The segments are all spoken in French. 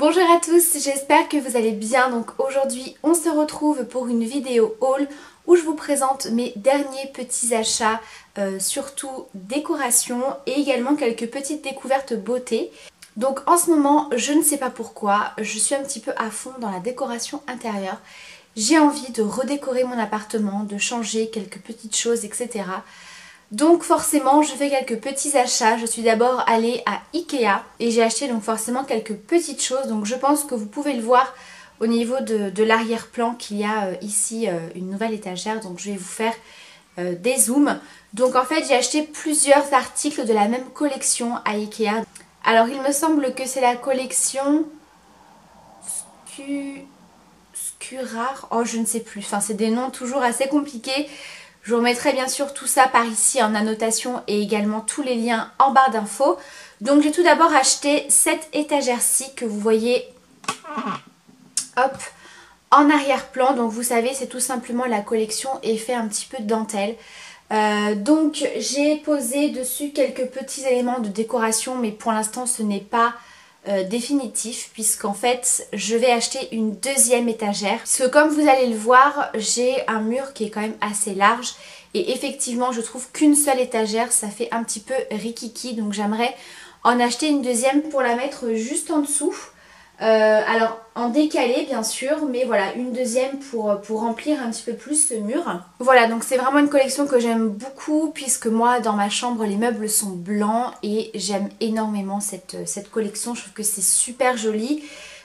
Bonjour à tous, j'espère que vous allez bien. Donc aujourd'hui on se retrouve pour une vidéo haul où je vous présente mes derniers petits achats, surtout décoration et également quelques petites découvertes beauté. Donc en ce moment, je ne sais pas pourquoi, je suis un petit peu à fond dans la décoration intérieure. J'ai envie de redécorer mon appartement, de changer quelques petites choses, etc. Donc forcément je fais quelques petits achats. Je suis d'abord allée à Ikea et j'ai acheté donc forcément quelques petites choses. Donc je pense que vous pouvez le voir au niveau de l'arrière-plan qu'il y a ici une nouvelle étagère. Donc je vais vous faire des zooms. Donc en fait j'ai acheté plusieurs articles de la même collection à Ikea. Alors il me semble que c'est la collection Skurar. Oh je ne sais plus, enfin c'est des noms toujours assez compliqués. Je vous remettrai bien sûr tout ça par ici en annotation et également tous les liens en barre d'infos. Donc j'ai tout d'abord acheté cette étagère-ci que vous voyez hop, en arrière-plan. Donc vous savez c'est tout simplement la collection effet un petit peu de dentelle. Donc j'ai posé dessus quelques petits éléments de décoration mais pour l'instant ce n'est pas définitif puisqu'en fait je vais acheter une deuxième étagère parce que comme vous allez le voir j'ai un mur qui est quand même assez large et effectivement je trouve qu'une seule étagère ça fait un petit peu rikiki, donc j'aimerais en acheter une deuxième pour la mettre juste en dessous. Alors en décalé bien sûr, mais voilà une deuxième pour remplir un petit peu plus ce mur. Voilà, donc c'est vraiment une collection que j'aime beaucoup puisque moi dans ma chambre les meubles sont blancs et j'aime énormément cette collection. Je trouve que c'est super joli.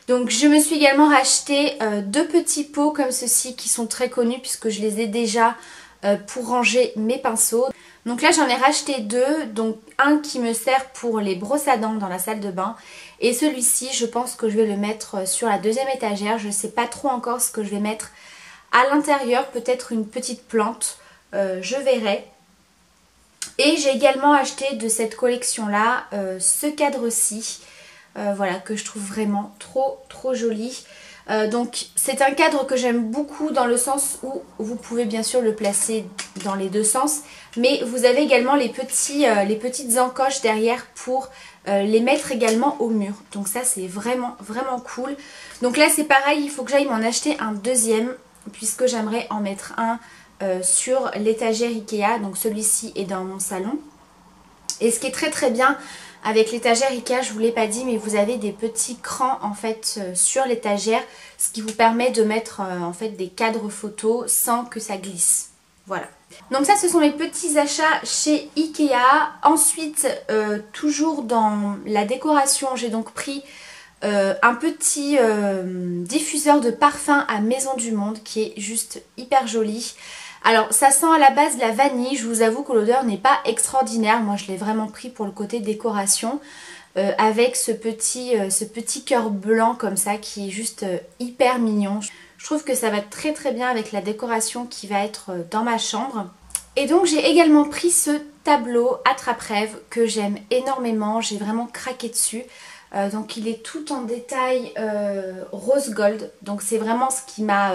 Donc je me suis également racheté deux petits pots comme ceci qui sont très connus puisque je les ai déjà pour ranger mes pinceaux. Donc là j'en ai racheté deux, donc un qui me sert pour les brosses à dents dans la salle de bain et celui-ci je pense que je vais le mettre sur la deuxième étagère. Je ne sais pas trop encore ce que je vais mettre à l'intérieur, peut-être une petite plante, je verrai. Et j'ai également acheté de cette collection là ce cadre-ci, voilà, que je trouve vraiment trop joli. Donc c'est un cadre que j'aime beaucoup dans le sens où vous pouvez bien sûr le placer dans les deux sens, mais vous avez également les petites encoches derrière pour les mettre également au mur. Donc ça c'est vraiment cool. Donc là c'est pareil, il faut que j'aille m'en acheter un deuxième puisque j'aimerais en mettre un sur l'étagère Ikea. Donc celui-ci est dans mon salon. Et ce qui est très bien avec l'étagère Ikea, je vous l'ai pas dit, mais vous avez des petits crans en fait sur l'étagère, ce qui vous permet de mettre en fait des cadres photos sans que ça glisse. Voilà. Donc ça ce sont mes petits achats chez Ikea. Ensuite, toujours dans la décoration, j'ai donc pris un petit diffuseur de parfum à Maison du Monde qui est juste hyper joli. Alors ça sent à la base la vanille, je vous avoue que l'odeur n'est pas extraordinaire, moi je l'ai vraiment pris pour le côté décoration avec ce petit cœur blanc comme ça qui est juste hyper mignon. Je trouve que ça va très bien avec la décoration qui va être dans ma chambre. Et donc j'ai également pris ce tableau attrape-rêve que j'aime énormément, j'ai vraiment craqué dessus. Donc il est tout en détail rose gold, donc c'est vraiment ce qui m'a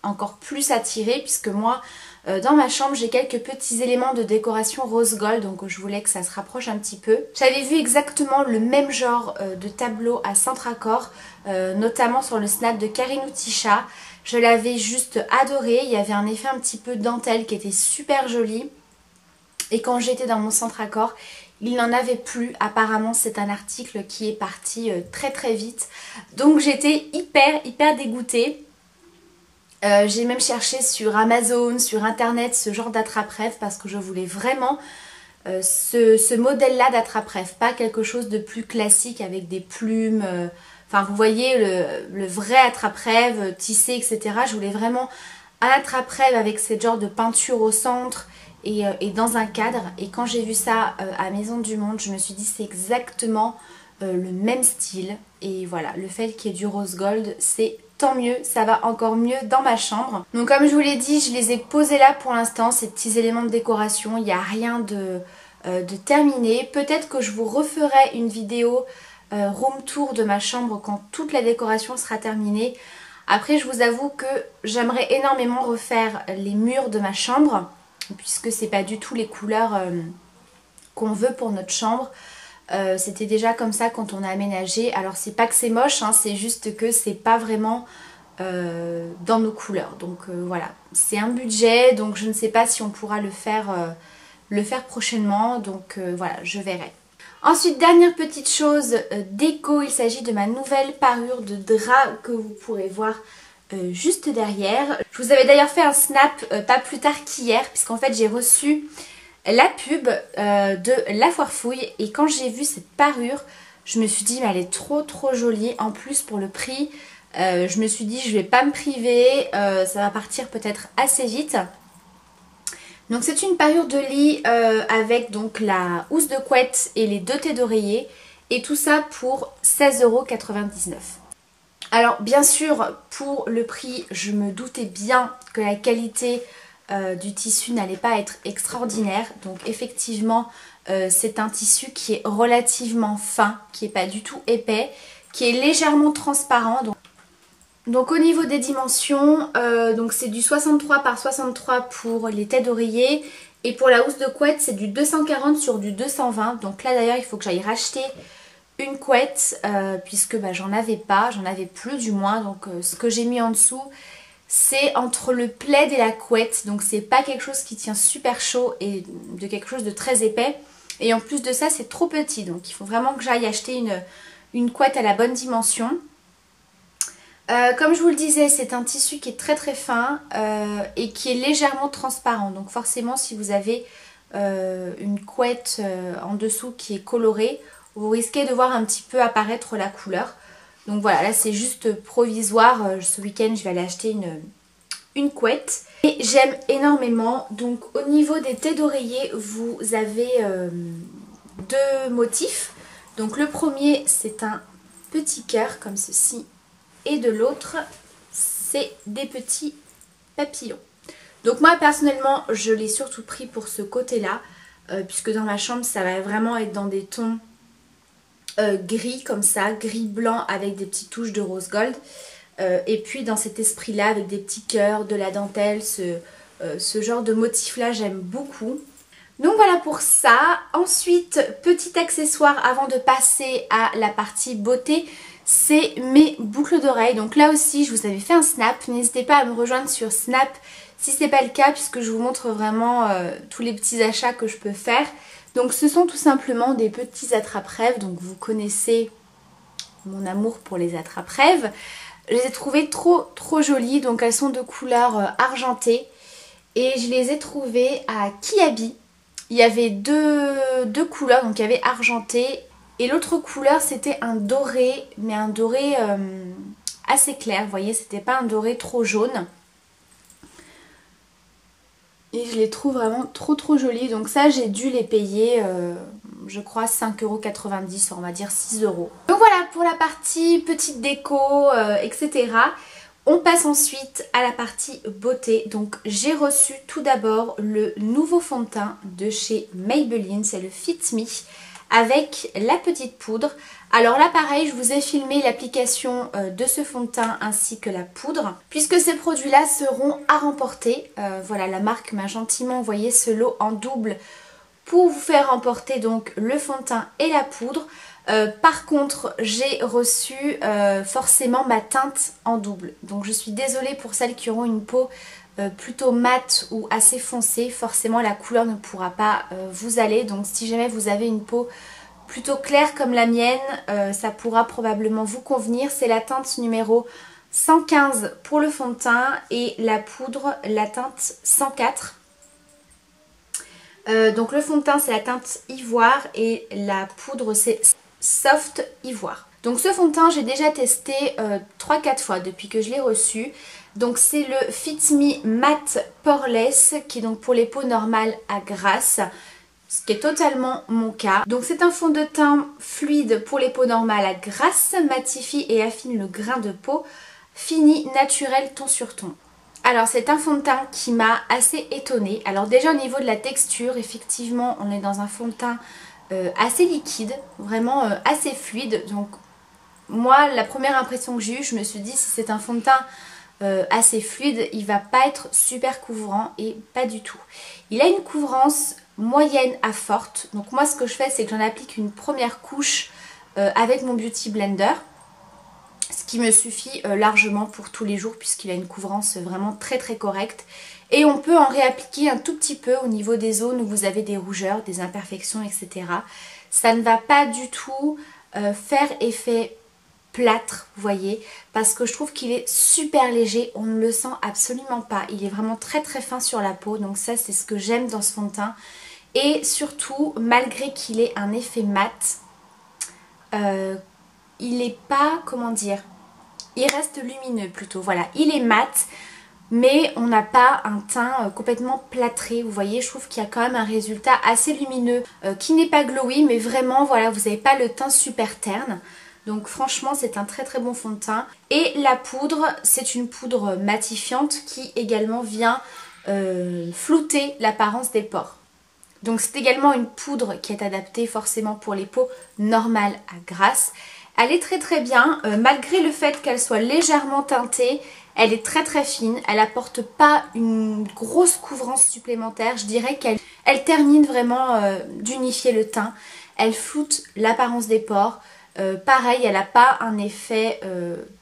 encore plus attirée puisque moi dans ma chambre j'ai quelques petits éléments de décoration rose gold, donc je voulais que ça se rapproche un petit peu. J'avais vu exactement le même genre de tableau à Centracor, notamment sur le snap de Karine Tisha. Je l'avais juste adoré, il y avait un effet un petit peu dentelle qui était super joli. Et quand j'étais dans mon Centracor, il n'en avait plus. Apparemment c'est un article qui est parti très vite. Donc j'étais hyper dégoûtée. J'ai même cherché sur Amazon, sur internet ce genre d'attrape-rêve parce que je voulais vraiment ce modèle-là d'attrape-rêve, pas quelque chose de plus classique avec des plumes. Enfin vous voyez le vrai attrape-rêve tissé, etc. Je voulais vraiment un attrape-rêve avec ce genre de peinture au centre et dans un cadre. Et quand j'ai vu ça à Maison du Monde, je me suis dit c'est exactement le même style. Et voilà, le fait qu'il y ait du rose gold, c'est tant mieux, ça va encore mieux dans ma chambre. Donc comme je vous l'ai dit, je les ai posés là pour l'instant, ces petits éléments de décoration. Il n'y a rien de terminé. Peut-être que je vous referai une vidéo room tour de ma chambre quand toute la décoration sera terminée. Après je vous avoue que j'aimerais énormément refaire les murs de ma chambre puisque c'est pas du tout les couleurs qu'on veut pour notre chambre. C'était déjà comme ça quand on a aménagé. Alors c'est pas que c'est moche, hein, c'est juste que c'est pas vraiment dans nos couleurs. Donc voilà, c'est un budget, donc je ne sais pas si on pourra le faire prochainement. Donc voilà, je verrai. Ensuite, dernière petite chose déco, il s'agit de ma nouvelle parure de drap que vous pourrez voir juste derrière. Je vous avais d'ailleurs fait un snap pas plus tard qu'hier, puisqu'en fait j'ai reçu la pub de La Foire Fouille, et quand j'ai vu cette parure, je me suis dit mais elle est trop jolie. En plus pour le prix, je me suis dit je vais pas me priver, ça va partir peut-être assez vite. Donc c'est une parure de lit avec donc la housse de couette et les 2 thés d'oreiller, et tout ça pour 16,99 €. Alors bien sûr pour le prix, je me doutais bien que la qualité du tissu n'allait pas être extraordinaire. Donc effectivement c'est un tissu qui est relativement fin, qui n'est pas du tout épais, qui est légèrement transparent. Donc au niveau des dimensions, donc c'est du 63 par 63 pour les têtes d'oreiller, et pour la housse de couette c'est du 240 sur du 220. Donc là d'ailleurs il faut que j'aille racheter une couette puisque j'en avais plus du moins. Donc ce que j'ai mis en dessous c'est entre le plaid et la couette, donc c'est pas quelque chose qui tient super chaud et de quelque chose de très épais. Et en plus de ça c'est trop petit, donc il faut vraiment que j'aille acheter une couette à la bonne dimension. Comme je vous le disais, c'est un tissu qui est très fin et qui est légèrement transparent. Donc forcément si vous avez une couette en dessous qui est colorée, vous risquez de voir un petit peu apparaître la couleur. Donc voilà, là c'est juste provisoire. Ce week-end je vais aller acheter une couette. Et j'aime énormément. Donc au niveau des thés d'oreiller, vous avez 2 motifs. Donc le premier c'est un petit cœur comme ceci, et de l'autre c'est des petits papillons. Donc moi personnellement je l'ai surtout pris pour ce côté là, puisque dans ma chambre ça va vraiment être dans des tons gris comme ça, gris blanc avec des petites touches de rose gold, et puis dans cet esprit là avec des petits cœurs, de la dentelle, ce genre de motif là j'aime beaucoup. Donc voilà pour ça. Ensuite, petit accessoire avant de passer à la partie beauté, c'est mes boucles d'oreilles. Donc là aussi je vous avais fait un snap, n'hésitez pas à me rejoindre sur Snap si ce n'est pas le cas, puisque je vous montre vraiment tous les petits achats que je peux faire. Donc ce sont tout simplement des petits attrape-rêves, donc vous connaissez mon amour pour les attrape-rêves. Je les ai trouvées trop jolies, donc elles sont de couleur argentée et je les ai trouvées à Kiabi. Il y avait deux couleurs, donc il y avait argenté et l'autre couleur c'était un doré, mais un doré assez clair, vous voyez, c'était pas un doré trop jaune. Et je les trouve vraiment trop jolies. Donc ça j'ai dû les payer je crois 5,90 €, on va dire 6 €. Donc voilà pour la partie petite déco etc. On passe ensuite à la partie beauté. Donc j'ai reçu tout d'abord le nouveau fond de teint de chez Maybelline, c'est le Fit Me avec la petite poudre. Alors là pareil, je vous ai filmé l'application de ce fond de teint ainsi que la poudre, puisque ces produits là seront à remporter. Voilà, la marque m'a gentiment envoyé ce lot en double pour vous faire remporter donc le fond de teint et la poudre. Par contre j'ai reçu forcément ma teinte en double, donc je suis désolée pour celles qui auront une peau plutôt mate ou assez foncée. Forcément la couleur ne pourra pas vous aller, donc si jamais vous avez une peau plutôt claire comme la mienne, ça pourra probablement vous convenir. C'est la teinte numéro 115 pour le fond de teint et la poudre la teinte 104. Donc le fond de teint c'est la teinte ivoire et la poudre c'est soft ivoire. Donc ce fond de teint j'ai déjà testé 3-4 fois depuis que je l'ai reçu. Donc c'est le Fit Me Matte Poreless qui est donc pour les peaux normales à grasse, ce qui est totalement mon cas. Donc c'est un fond de teint fluide pour les peaux normales à grasse, matifie et affine le grain de peau, fini, naturel, ton sur ton. Alors c'est un fond de teint qui m'a assez étonnée. Alors déjà au niveau de la texture, effectivement on est dans un fond de teint assez liquide, vraiment assez fluide. Donc moi la première impression que j'ai eue, je me suis dit si c'est un fond de teint assez fluide, il va pas être super couvrant, et pas du tout. Il a une couvrance moyenne à forte. Donc moi ce que je fais c'est que j'en applique une première couche avec mon Beauty Blender. Ce qui me suffit largement pour tous les jours puisqu'il a une couvrance vraiment très très correcte. Et on peut en réappliquer un tout petit peu au niveau des zones où vous avez des rougeurs, des imperfections, etc. Ça ne va pas du tout faire effet plâtre, vous voyez, parce que je trouve qu'il est super léger, on ne le sent absolument pas. Il est vraiment très très fin sur la peau, donc ça c'est ce que j'aime dans ce fond de teint. Et surtout, malgré qu'il ait un effet mat, il n'est pas, comment dire, il reste lumineux plutôt, voilà, il est mat, mais on n'a pas un teint complètement plâtré, vous voyez, je trouve qu'il y a quand même un résultat assez lumineux, qui n'est pas glowy, mais vraiment, voilà, vous n'avez pas le teint super terne, donc franchement c'est un très très bon fond de teint. Et la poudre, c'est une poudre matifiante qui également vient flouter l'apparence des pores. Donc c'est également une poudre qui est adaptée forcément pour les peaux normales à grasse. Elle est très très bien, malgré le fait qu'elle soit légèrement teintée, elle est très très fine, elle apporte pas une grosse couvrance supplémentaire, je dirais qu'elle termine vraiment d'unifier le teint, elle floute l'apparence des pores, pareil elle n'a pas un effet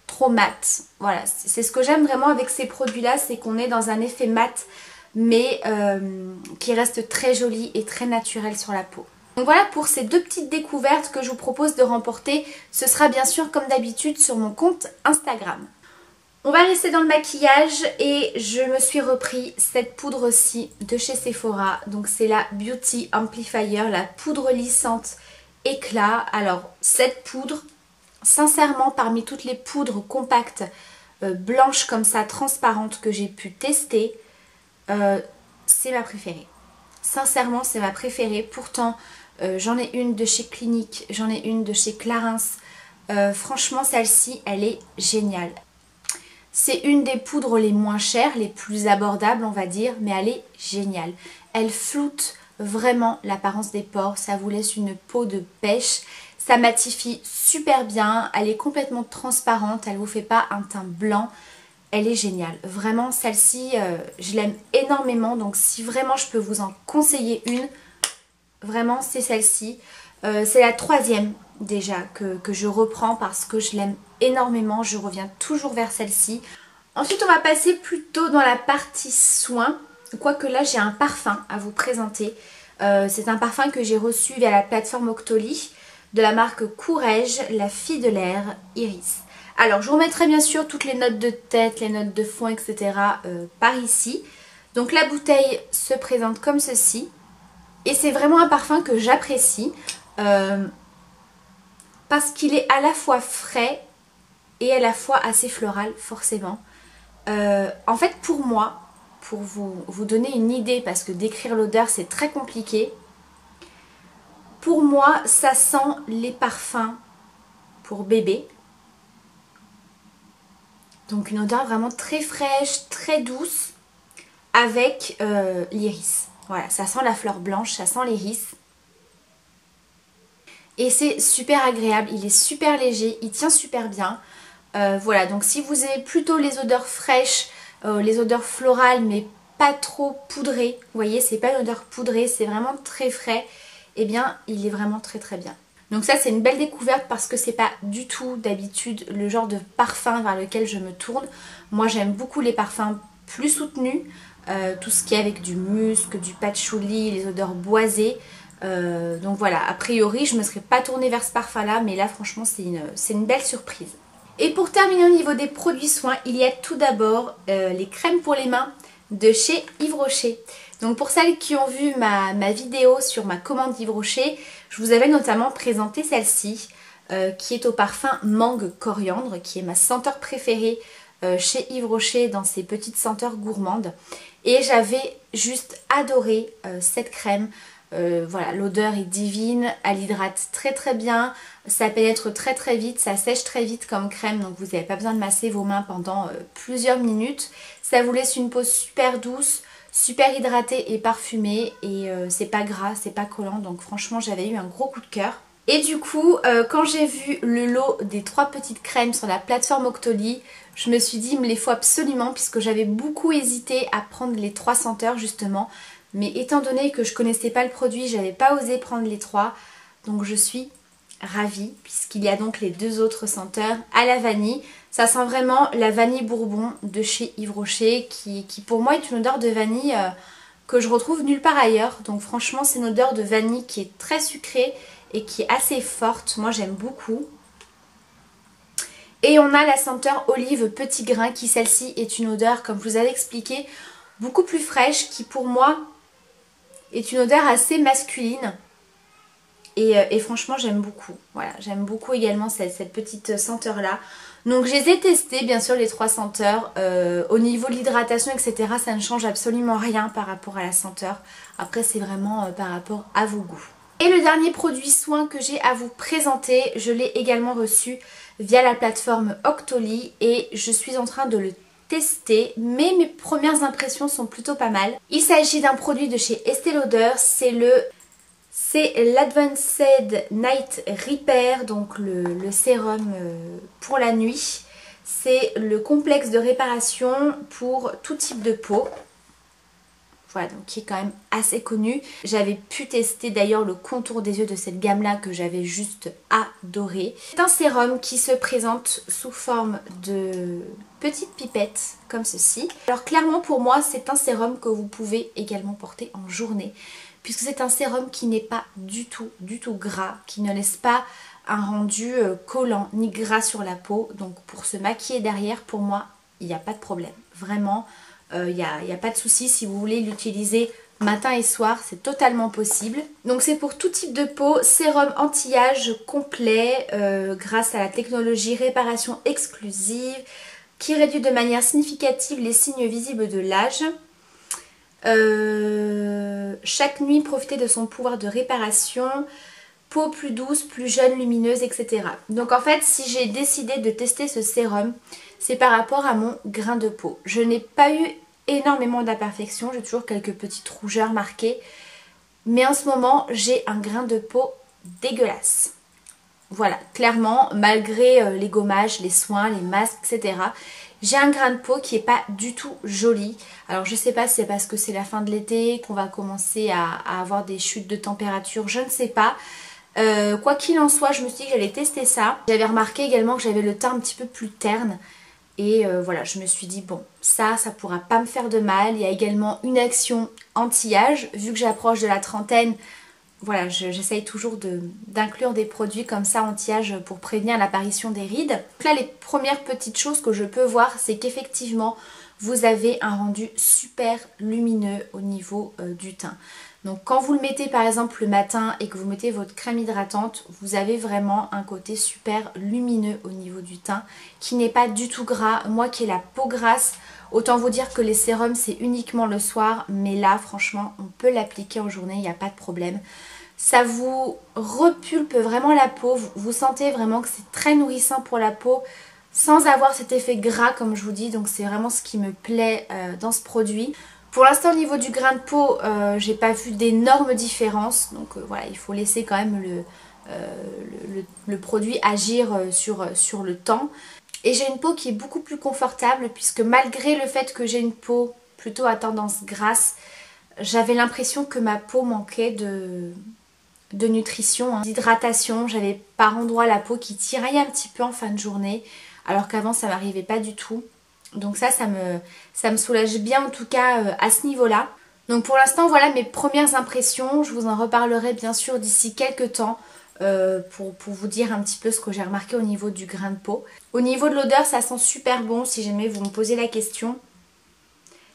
trop mat, voilà, c'est ce que j'aime vraiment avec ces produits là, c'est qu'on est dans un effet mat mais qui reste très joli et très naturel sur la peau. Donc voilà pour ces deux petites découvertes que je vous propose de remporter. Ce sera bien sûr comme d'habitude sur mon compte Instagram. On va rester dans le maquillage et je me suis repris cette poudre-ci de chez Sephora. Donc c'est la Beauty Amplifier, la poudre lissante éclat. Alors cette poudre, sincèrement parmi toutes les poudres compactes blanches comme ça, transparentes que j'ai pu tester, c'est ma préférée. Sincèrement c'est ma préférée. Pourtant j'en ai une de chez Clinique, j'en ai une de chez Clarins. Franchement celle-ci elle est géniale. C'est une des poudres les moins chères, les plus abordables on va dire, mais elle est géniale. Elle floute vraiment l'apparence des pores, ça vous laisse une peau de pêche. Ça matifie super bien, elle est complètement transparente, elle ne vous fait pas un teint blanc. Elle est géniale. Vraiment celle-ci je l'aime énormément, donc si vraiment je peux vous en conseiller une, vraiment c'est celle-ci. C'est la troisième déjà que je reprends parce que je l'aime énormément, je reviens toujours vers celle-ci. Ensuite on va passer plutôt dans la partie soins, quoique là j'ai un parfum à vous présenter. C'est un parfum que j'ai reçu via la plateforme Octoly de la marque Courrèges, la fille de l'air Iris. Alors je vous remettrai bien sûr toutes les notes de tête, les notes de fond, etc. Par ici. Donc la bouteille se présente comme ceci. Et c'est vraiment un parfum que j'apprécie parce qu'il est à la fois frais et à la fois assez floral forcément. En fait pour moi, pour vous donner une idée, parce que décrire l'odeur c'est très compliqué, pour moi ça sent les parfums pour bébé. Donc une odeur vraiment très fraîche, très douce avec l'iris. Voilà, ça sent la fleur blanche, ça sent l'iris. Et c'est super agréable, il est super léger, il tient super bien. Voilà, donc si vous aimez plutôt les odeurs fraîches, les odeurs florales mais pas trop poudrées, vous voyez, c'est pas une odeur poudrée, c'est vraiment très frais, et bien il est vraiment très très bien. Donc ça c'est une belle découverte parce que c'est pas du tout d'habitude le genre de parfum vers lequel je me tourne. Moi j'aime beaucoup les parfums plus soutenus, tout ce qui est avec du musc, du patchouli, les odeurs boisées. Donc voilà, a priori je ne me serais pas tournée vers ce parfum là, mais là franchement c'est une belle surprise. Et pour terminer au niveau des produits soins, il y a tout d'abord les crèmes pour les mains de chez Yves Rocher. Donc pour celles qui ont vu ma vidéo sur ma commande Yves Rocher, je vous avais notamment présenté celle-ci qui est au parfum mangue coriandre, qui est ma senteur préférée chez Yves Rocher dans ces petites senteurs gourmandes. Et j'avais juste adoré cette crème. Voilà, l'odeur est divine, elle hydrate très très bien, ça pénètre très très vite, ça sèche très vite comme crème, donc vous n'avez pas besoin de masser vos mains pendant plusieurs minutes. Ça vous laisse une peau super douce, super hydratée et parfumée, et c'est pas gras, c'est pas collant, donc franchement j'avais eu un gros coup de cœur. Et du coup, quand j'ai vu le lot des 3 petites crèmes sur la plateforme Octoly, je me suis dit il me les faut absolument, puisque j'avais beaucoup hésité à prendre les 3 senteurs justement, Mais étant donné que je connaissais pas le produit, j'avais pas osé prendre les 3. Donc je suis ravie puisqu'il y a donc les 2 autres senteurs à la vanille. Ça sent vraiment la vanille bourbon de chez Yves Rocher qui pour moi est une odeur de vanille que je retrouve nulle part ailleurs. Donc franchement c'est une odeur de vanille qui est très sucrée et qui est assez forte. Moi j'aime beaucoup. Et on a la senteur olive petit grain qui celle-ci est une odeur, comme je vous avais expliqué, beaucoup plus fraîche qui pour moi est une odeur assez masculine. Et franchement j'aime beaucoup. Voilà, j'aime beaucoup également cette petite senteur là. Donc je les ai testés bien sûr les 3 senteurs. Au niveau de l'hydratation etc. ça ne change absolument rien par rapport à la senteur. Après c'est vraiment par rapport à vos goûts. Et le dernier produit soin que j'ai à vous présenter, je l'ai également reçu via la plateforme Octoly et je suis en train de le tester, mais mes premières impressions sont plutôt pas mal. Il s'agit d'un produit de chez Estée Lauder, c'est l'Advanced Night Repair, donc le sérum pour la nuit. C'est le complexe de réparation pour tout type de peau. Voilà, donc qui est quand même assez connu. J'avais pu tester d'ailleurs le contour des yeux de cette gamme-là que j'avais juste adoré. C'est un sérum qui se présente sous forme de petites pipettes comme ceci. Alors clairement pour moi c'est un sérum que vous pouvez également porter en journée. Puisque c'est un sérum qui n'est pas du tout gras, qui ne laisse pas un rendu collant ni gras sur la peau. Donc pour se maquiller derrière, pour moi, il n'y a pas de problème. Vraiment, il n'y a pas de souci. Si vous voulez l'utiliser matin et soir, c'est totalement possible. Donc c'est pour tout type de peau, sérum anti-âge complet grâce à la technologie réparation exclusive qui réduit de manière significative les signes visibles de l'âge. Chaque nuit profiter de son pouvoir de réparation, peau plus douce, plus jeune, lumineuse, etc. Donc en fait si j'ai décidé de tester ce sérum, c'est par rapport à mon grain de peau. Je n'ai pas eu énormément d'imperfections, j'ai toujours quelques petites rougeurs marquées, mais en ce moment j'ai un grain de peau dégueulasse. Voilà, clairement, malgré les gommages, les soins, les masques, etc. J'ai un grain de peau qui n'est pas du tout joli. Alors je sais pas si c'est parce que c'est la fin de l'été, qu'on va commencer à avoir des chutes de température, je ne sais pas. Quoi qu'il en soit, je me suis dit que j'allais tester ça. J'avais remarqué également que j'avais le teint un petit peu plus terne. Et voilà, je me suis dit bon, ça pourra pas me faire de mal. Il y a également une action anti-âge. Vu que j'approche de la trentaine, voilà, j'essaye toujours d'inclure des produits comme ça anti-âge pour prévenir l'apparition des rides. Donc là, les premières petites choses que je peux voir, c'est qu'effectivement, vous avez un rendu super lumineux au niveau du teint. Donc quand vous le mettez par exemple le matin et que vous mettez votre crème hydratante, vous avez vraiment un côté super lumineux au niveau du teint qui n'est pas du tout gras. Moi qui ai la peau grasse, autant vous dire que les sérums c'est uniquement le soir, mais là franchement on peut l'appliquer en journée, il n'y a pas de problème. Ça vous repulpe vraiment la peau, vous sentez vraiment que c'est très nourrissant pour la peau sans avoir cet effet gras comme je vous dis, donc c'est vraiment ce qui me plaît dans ce produit. Pour l'instant au niveau du grain de peau, j'ai pas vu d'énormes différences, donc voilà, il faut laisser quand même le produit agir sur le temps. Et j'ai une peau qui est beaucoup plus confortable puisque malgré le fait que j'ai une peau plutôt à tendance grasse, j'avais l'impression que ma peau manquait de nutrition, d'hydratation. J'avais par endroits la peau qui tiraillait un petit peu en fin de journée alors qu'avant ça m'arrivait pas du tout. Donc ça me soulage bien en tout cas à ce niveau-là. Donc pour l'instant voilà mes premières impressions. Je vous en reparlerai bien sûr d'ici quelques temps pour vous dire un petit peu ce que j'ai remarqué au niveau du grain de peau. Au niveau de l'odeur ça sent super bon si jamais vous me posez la question.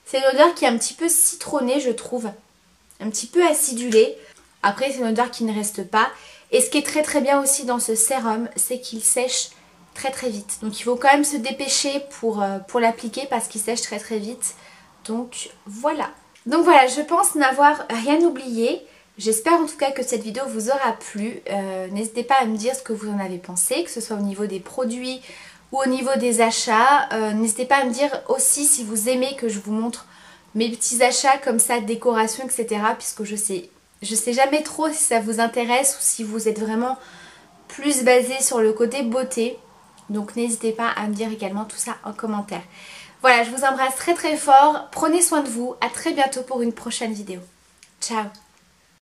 C'est une odeur qui est un petit peu citronnée je trouve. Un petit peu acidulée. Après c'est une odeur qui ne reste pas. Et ce qui est très très bien aussi dans ce sérum c'est qu'il sèche très vite. Donc il faut quand même se dépêcher pour l'appliquer parce qu'il sèche très vite. Donc voilà. Donc voilà, je pense n'avoir rien oublié. J'espère en tout cas que cette vidéo vous aura plu. N'hésitez pas à me dire ce que vous en avez pensé, que ce soit au niveau des produits ou au niveau des achats. N'hésitez pas à me dire aussi si vous aimez que je vous montre mes petits achats comme ça, décoration, etc. Puisque je sais jamais trop si ça vous intéresse ou si vous êtes vraiment plus basé sur le côté beauté. Donc n'hésitez pas à me dire également tout ça en commentaire. Voilà, je vous embrasse très fort. Prenez soin de vous. À très bientôt pour une prochaine vidéo. Ciao.